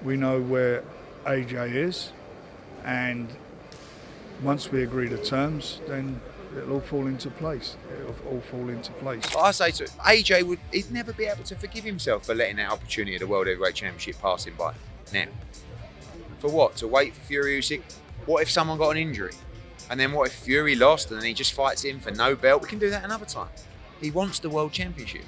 We know where AJ is, and once we agree to terms, then it'll all fall into place. I say to AJ, he'd never be able to forgive himself for letting that opportunity of the World Heavyweight Championship pass him by. Now, for what? To wait for Fury Usyk? What if someone got an injury? And then what if Fury lost and then he just fights him for no belt? We can do that another time. He wants the World Championship.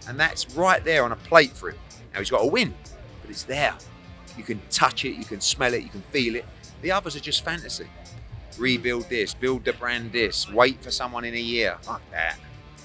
And that's right there on a plate for him. Now he's got to win, but it's there. You can touch it, you can smell it, you can feel it. The others are just fantasy. Rebuild this, build the brand this, wait for someone in a year. Fuck that.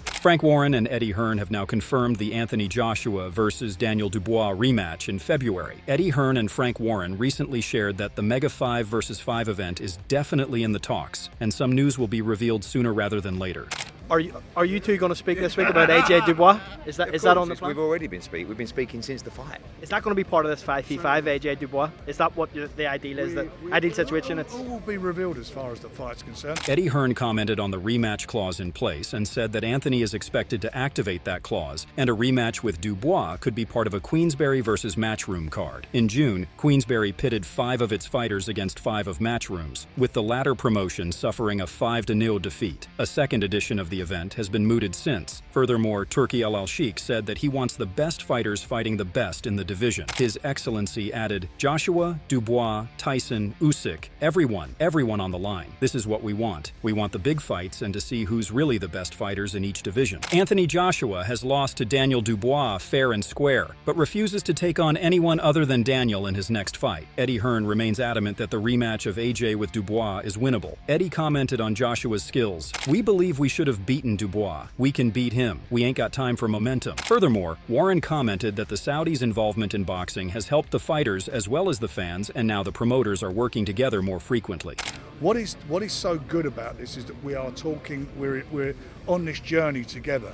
Frank Warren and Eddie Hearn have now confirmed the Anthony Joshua versus Daniel Dubois rematch in February. Eddie Hearn and Frank Warren recently shared that the Mega 5 vs. 5 event is definitely in the talks, and some news will be revealed sooner rather than later. Are you two going to speak this week about AJ Dubois? Is that on the plan? We've already been speaking. We've been speaking since the fight. Is that going to be part of this 5v5, AJ Dubois? Is that what the ideal is? The ideal situation? All will be revealed as far as the fight's concerned. Eddie Hearn commented on the rematch clause in place and said that Anthony is expected to activate that clause, and a rematch with Dubois could be part of a Queensberry versus Matchroom card. In June, Queensberry pitted 5 of its fighters against 5 of Matchroom's, with the latter promotion suffering a 5-0 defeat. A second edition of the event has been mooted since. Furthermore, Turki Al-Sheikh said that he wants the best fighters fighting the best in the division. His Excellency added, Joshua, Dubois, Tyson, Usyk, everyone on the line. This is what we want. We want the big fights and to see who's really the best fighters in each division. Anthony Joshua has lost to Daniel Dubois fair and square, but refuses to take on anyone other than Daniel in his next fight. Eddie Hearn remains adamant that the rematch of AJ with Dubois is winnable. Eddie commented on Joshua's skills. We believe we should have beaten Dubois. We can beat him. We ain't got time for momentum. Furthermore, Warren commented that the Saudis' involvement in boxing has helped the fighters as well as the fans, and now the promoters are working together more frequently. What is so good about this is that we are talking, we're on this journey together.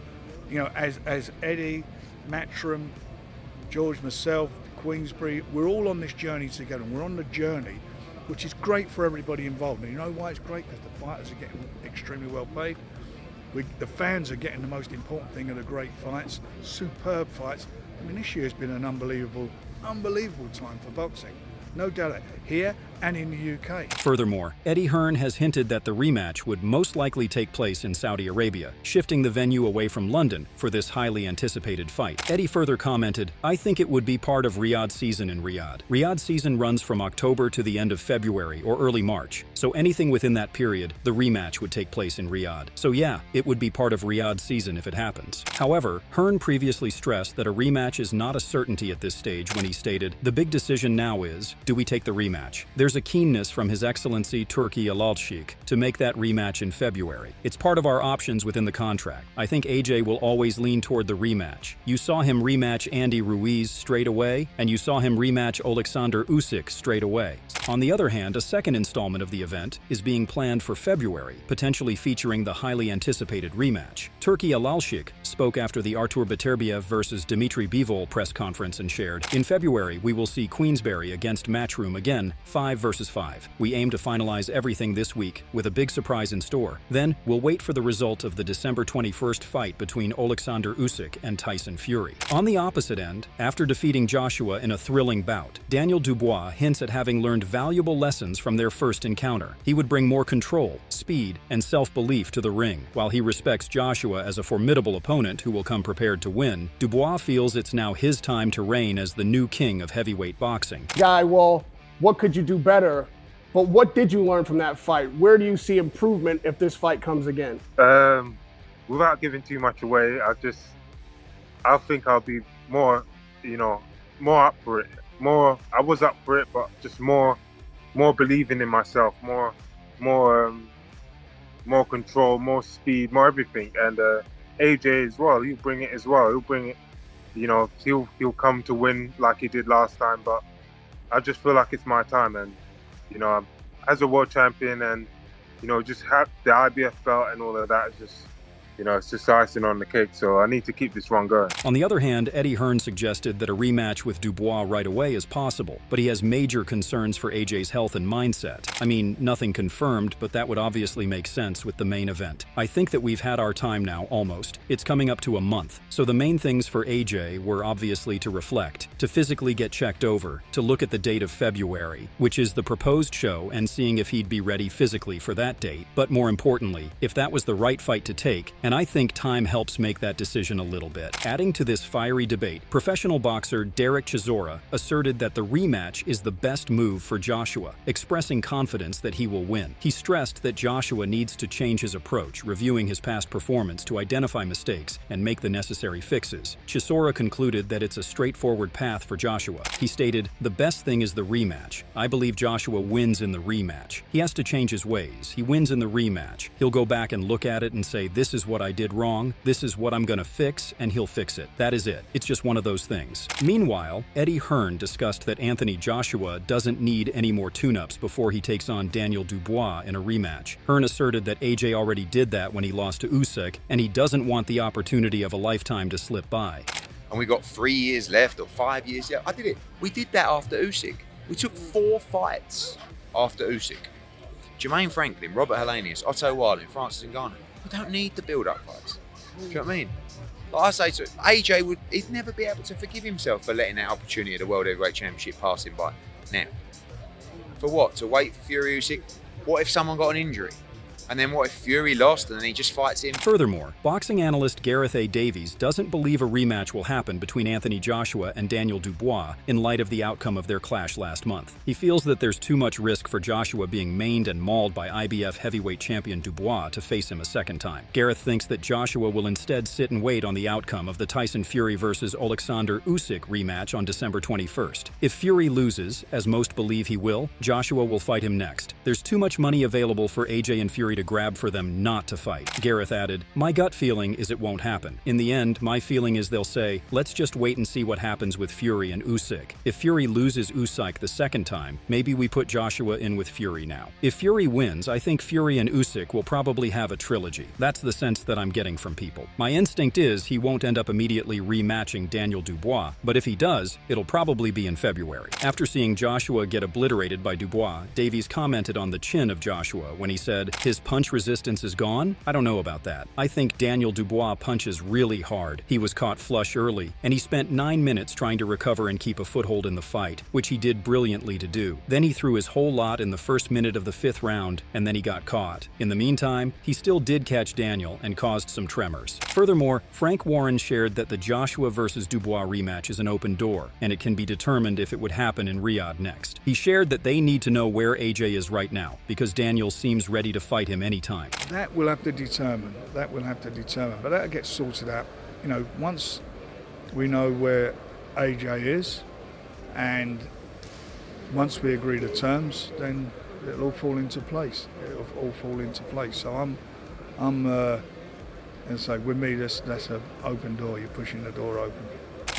You know, as Eddie, Matchroom, George, myself, Queensberry, we're all on this journey together, and we're on the journey, which is great for everybody involved. And you know why it's great? Because the fighters are getting extremely well paid. The fans are getting the most important thing of the great fights, superb fights. I mean, this year's been an unbelievable time for boxing. No doubt, here and in the UK. Furthermore, Eddie Hearn has hinted that the rematch would most likely take place in Saudi Arabia, shifting the venue away from London for this highly anticipated fight. Eddie further commented, I think it would be part of Riyadh season in Riyadh. Riyadh season runs from October to the end of February or early March, so anything within that period, the rematch would take place in Riyadh. So yeah, it would be part of Riyadh season if it happens. However, Hearn previously stressed that a rematch is not a certainty at this stage when he stated, the big decision now is, do we take the rematch? There's a keenness from His Excellency Turki Al-Sheikh to make that rematch in February. It's part of our options within the contract. I think AJ will always lean toward the rematch. You saw him rematch Andy Ruiz straight away, and you saw him rematch Alexander Usyk straight away. On the other hand, a second installment of the event is being planned for February, potentially featuring the highly anticipated rematch. Turki Al-Sheikh spoke after the Artur Beterbiev versus Dmitry Bivol press conference and shared, in February we will see Queensberry against Matchroom again, 5 vs. 5. We aim to finalize everything this week, with a big surprise in store. Then, we'll wait for the result of the December 21st fight between Alexander Usyk and Tyson Fury. On the opposite end, after defeating Joshua in a thrilling bout, Daniel Dubois hints at having learned valuable lessons from their first encounter. He would bring more control, speed, and self-belief to the ring. While he respects Joshua as a formidable opponent who will come prepared to win, Dubois feels it's now his time to reign as the new king of heavyweight boxing. Well, what could you do better? But what did you learn from that fight? Where do you see improvement if this fight comes again? Without giving too much away, I think I'll be more, more up for it. I was up for it, but just more believing in myself, more control, more speed, more everything. And AJ as well, he'll bring it as well. He'll bring it, he'll come to win like he did last time. But I just feel like it's my time, and as a world champion, and just have the IBF belt and all of that is just, it's just icing on the cake. So I need to keep this run going. On the other hand, Eddie Hearn suggested that a rematch with Dubois right away is possible, but he has major concerns for AJ's health and mindset. I mean, nothing confirmed, but that would obviously make sense with the main event. I think that we've had our time now, almost. It's coming up to a month. So the main things for AJ were obviously to reflect, to physically get checked over, to look at the date of February, which is the proposed show, and seeing if he'd be ready physically for that date. But more importantly, if that was the right fight to take, and I think time helps make that decision a little bit. Adding to this fiery debate, professional boxer Derek Chisora asserted that the rematch is the best move for Joshua, expressing confidence that he will win. He stressed that Joshua needs to change his approach, reviewing his past performance to identify mistakes and make the necessary fixes. Chisora concluded that it's a straightforward path for Joshua. He stated, "The best thing is the rematch. I believe Joshua wins in the rematch. He has to change his ways. He wins in the rematch. He'll go back and look at it and say, this is what I did wrong, this is what I'm gonna fix, and he'll fix it. That is it. It's just one of those things." Meanwhile, Eddie Hearn discussed that Anthony Joshua doesn't need any more tune-ups before he takes on Daniel Dubois in a rematch. Hearn asserted that AJ already did that when he lost to Usyk, and he doesn't want the opportunity of a lifetime to slip by. And we got 3 years left or 5 years left. I did it. We did that after Usyk. We took 4 fights after Usyk. Jermaine Franklin, Robert Helenius, Otto Wilder, Francis Ngannou. We don't need the build-up fights. Do you know what I mean? Like I say to AJ, he'd never be able to forgive himself for letting that opportunity at the World Heavyweight Championship pass him by. Now, for what? To wait for Fury Usyk? What if someone got an injury? And then what if Fury lost and then he just fights him? Furthermore, boxing analyst Gareth A. Davies doesn't believe a rematch will happen between Anthony Joshua and Daniel Dubois in light of the outcome of their clash last month. He feels that there's too much risk for Joshua being maimed and mauled by IBF heavyweight champion Dubois to face him a second time. Gareth thinks that Joshua will instead sit and wait on the outcome of the Tyson Fury vs. Alexander Usyk rematch on December 21st. If Fury loses, as most believe he will, Joshua will fight him next. There's too much money available for AJ and Fury to grab for them not to fight. Gareth added, "My gut feeling is it won't happen. In the end, my feeling is they'll say, let's just wait and see what happens with Fury and Usyk. If Fury loses Usyk the second time, maybe we put Joshua in with Fury now. If Fury wins, I think Fury and Usyk will probably have a trilogy. That's the sense that I'm getting from people. My instinct is he won't end up immediately rematching Daniel Dubois, but if he does, it'll probably be in February." After seeing Joshua get obliterated by Dubois, Davies commented on the chin of Joshua when he said, "His punch resistance is gone? I don't know about that. I think Daniel Dubois punches really hard. He was caught flush early, and he spent 9 minutes trying to recover and keep a foothold in the fight, which he did brilliantly to do. Then he threw his whole lot in the first minute of the 5th round, and then he got caught. In the meantime, he still did catch Daniel and caused some tremors." Furthermore, Frank Warren shared that the Joshua vs. Dubois rematch is an open door, and it can be determined if it would happen in Riyadh next. He shared that they need to know where AJ is right now, because Daniel seems ready to fight him anytime. That will have to determine. But that'll get sorted out. Once we know where AJ is, and once we agree to terms, then it'll all fall into place. So as I say, with me, that's an open door. You're pushing the door open.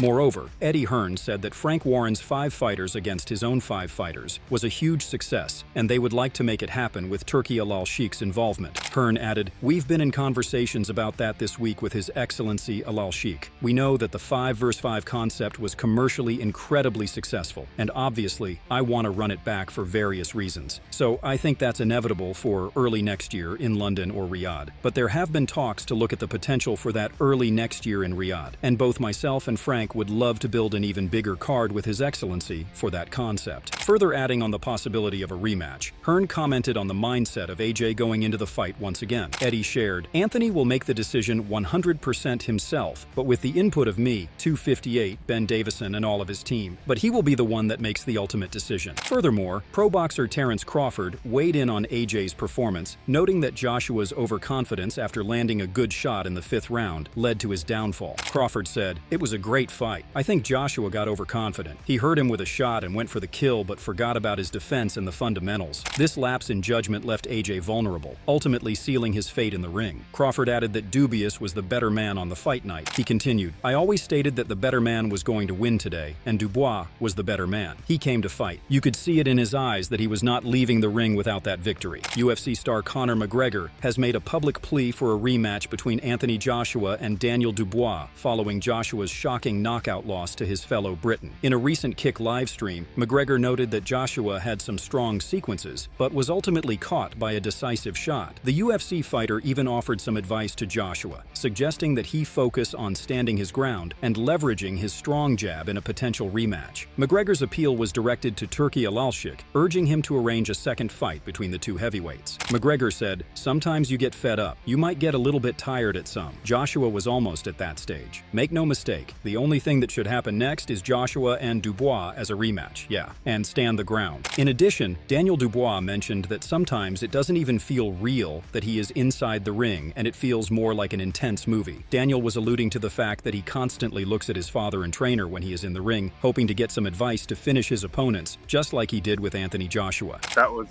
Moreover, Eddie Hearn said that Frank Warren's 5 fighters against his own 5 fighters was a huge success, and they would like to make it happen with Turki Al Sheikh's involvement. Hearn added, "We've been in conversations about that this week with His Excellency Al Sheikh. We know that the 5 vs. 5 concept was commercially incredibly successful, and obviously, I want to run it back for various reasons. So I think that's inevitable for early next year in London or Riyadh. But there have been talks to look at the potential for that early next year in Riyadh, and both myself and Frank would love to build an even bigger card with His Excellency for that concept." Further adding on the possibility of a rematch, Hearn commented on the mindset of AJ going into the fight once again. Eddie shared, "Anthony will make the decision 100% himself, but with the input of me, 258, Ben Davison, and all of his team. But he will be the one that makes the ultimate decision." Furthermore, pro boxer Terence Crawford weighed in on AJ's performance, noting that Joshua's overconfidence after landing a good shot in the 5th round led to his downfall. Crawford said, "It was a great fight. I think Joshua got overconfident. He hurt him with a shot and went for the kill but forgot about his defense and the fundamentals. This lapse in judgment left AJ vulnerable, ultimately sealing his fate in the ring. Crawford added that Dubois was the better man on the fight night. He continued, "I always stated that the better man was going to win today, and Dubois was the better man. He came to fight. You could see it in his eyes that he was not leaving the ring without that victory." UFC star Conor McGregor has made a public plea for a rematch between Anthony Joshua and Daniel Dubois following Joshua's shocking knockout loss to his fellow Briton. In a recent Kick livestream, McGregor noted that Joshua had some strong sequences, but was ultimately caught by a decisive shot. The UFC fighter even offered some advice to Joshua, suggesting that he focus on standing his ground and leveraging his strong jab in a potential rematch. McGregor's appeal was directed to Turki Alalshik, urging him to arrange a second fight between the two heavyweights. McGregor said, "Sometimes you get fed up. You might get a little bit tired at some." Joshua was almost at that stage. Make no mistake, the only thing that should happen next is Joshua and Dubois as a rematch, and stand the ground. In addition, Daniel Dubois mentioned that sometimes it doesn't even feel real that he is inside the ring and it feels more like an intense movie. Daniel was alluding to the fact that he constantly looks at his father and trainer when he is in the ring, hoping to get some advice to finish his opponents, just like he did with Anthony Joshua. That was,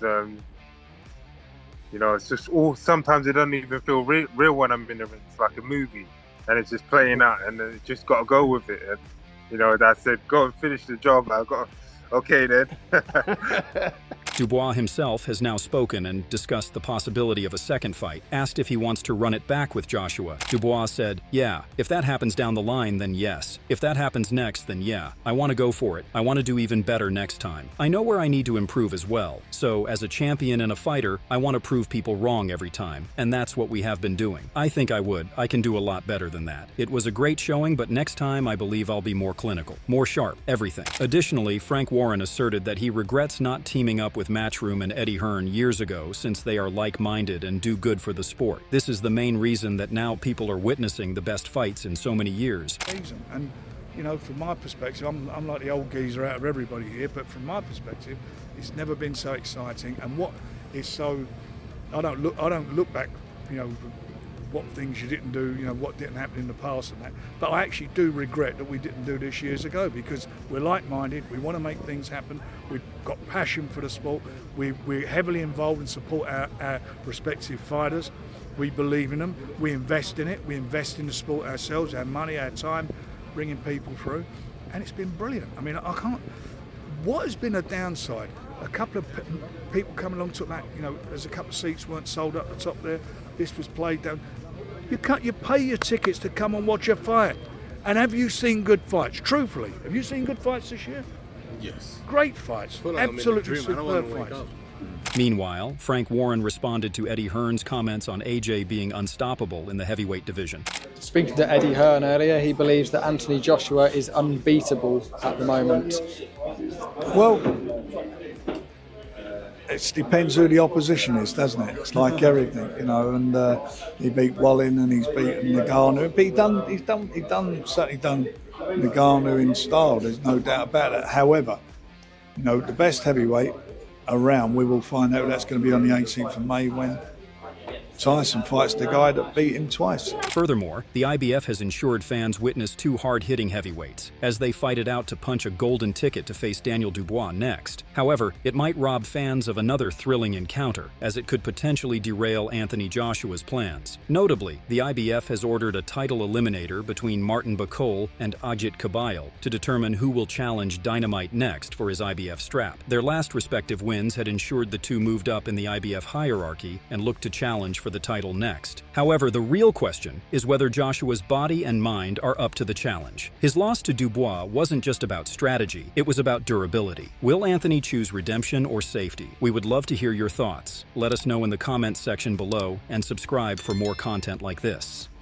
it's just all. Sometimes it doesn't even feel real when I'm in the ring. It's like a movie, and it's just playing out, and then just got to go with it. And I said, go and finish the job. I got, okay then. Dubois himself has now spoken and discussed the possibility of a second fight. Asked if he wants to run it back with Joshua, Dubois said, "Yeah, if that happens down the line, then yes. If that happens next, then yeah. I want to go for it. I want to do even better next time. I know where I need to improve as well. So, as a champion and a fighter, I want to prove people wrong every time. And that's what we have been doing. I think I can do a lot better than that. It was a great showing, but next time I believe I'll be more clinical, more sharp, everything." Additionally, Frank Warren asserted that he regrets not teaming up with Matchroom and Eddie Hearn years ago, since they are like-minded and do good for the sport. This is the main reason that now people are witnessing the best fights in so many years. And from my perspective, I'm like the old geezer out of everybody here, but from my perspective, it's never been so exciting. And what is so, I don't look back, what things you didn't do, what didn't happen in the past and that. But I actually do regret that we didn't do this years ago, because we're like-minded, we want to make things happen, we've got passion for the sport, we're heavily involved and support our respective fighters, we believe in them, we invest in it, we invest in the sport ourselves, our money, our time, bringing people through, and it's been brilliant. I mean, what has been a downside? A couple of people come along to that, there's a couple of seats weren't sold up the top there, this was played down. You pay your tickets to come and watch a fight. And have you seen good fights? Truthfully, have you seen good fights this year? Yes. Great fights. Absolutely superb fights. Meanwhile, Frank Warren responded to Eddie Hearn's comments on AJ being unstoppable in the heavyweight division. Speaking to Eddie Hearn earlier, he believes that Anthony Joshua is unbeatable at the moment. Well, it depends who the opposition is, doesn't it? It's like everything, and he beat Wallin and he's beaten Nagano. But he's certainly done Nagano in style, there's no doubt about it. However, the best heavyweight around, we will find out that's going to be on the 18th of May when Tyson fights the guy that beat him twice. Furthermore, the IBF has ensured fans witness two hard-hitting heavyweights as they fight it out to punch a golden ticket to face Daniel Dubois next. However, it might rob fans of another thrilling encounter, as it could potentially derail Anthony Joshua's plans. Notably, the IBF has ordered a title eliminator between Martin Bacol and Ajit Kabayel to determine who will challenge Dynamite next for his IBF strap. Their last respective wins had ensured the two moved up in the IBF hierarchy and looked to challenge for the title next. However, the real question is whether Joshua's body and mind are up to the challenge. His loss to Dubois wasn't just about strategy, it was about durability. Will Anthony choose redemption or safety? We would love to hear your thoughts. Let us know in the comments section below and subscribe for more content like this.